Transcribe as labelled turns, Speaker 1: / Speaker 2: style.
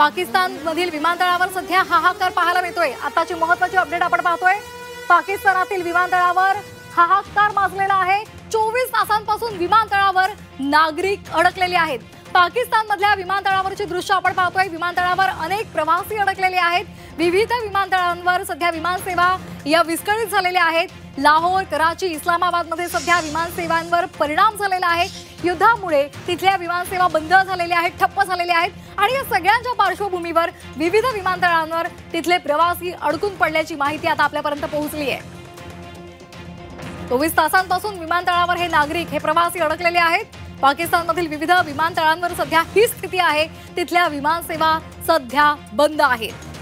Speaker 1: पाकिस्तानमधील विमानतळावर सध्या हाहाकार पाहायला मिळतोय। आताची महत्त्वाची अपडेट आपण पाहतोय। पाकिस्तानातील विमानतळावर हाहाकार माजलेला आहे। 24 तासांपासून विमानतळावर नागरिक अडकलेले आहेत। पाकिस्तानमधल्या विमानतळावरची दृश्य आपण पाहतोय। विमानतळावर अनेक प्रवासी अडकलेले आहेत। विविध विमानतळांवर सध्या विमानसेवा या विस्कळीत झालेल्या आहेत। लाहोर, कराची, इस्लामाबादमध्ये सध्या विमानसेवांवर परिणाम झालेला आहे। युद्धामुळे तिथल्या विमानसेवा बंद झालेल्या आहेत, ठप्प झालेल्या आहेत आणि या सगळ्यांच्या पार्श्वभूमीवर विविध विमानतळांवर तिथले प्रवासी अडकून पडल्याची माहिती आता आपल्यापर्यंत पोहोचली आहे। 24 तासांपासून विमानतळावर हे नागरिक, हे प्रवासी अडकलेले आहेत। पाकिस्तानमधील विविध विमानतळांवर सध्या ही स्थिती आहे। तिथल्या विमानसेवा सध्या बंद आहेत।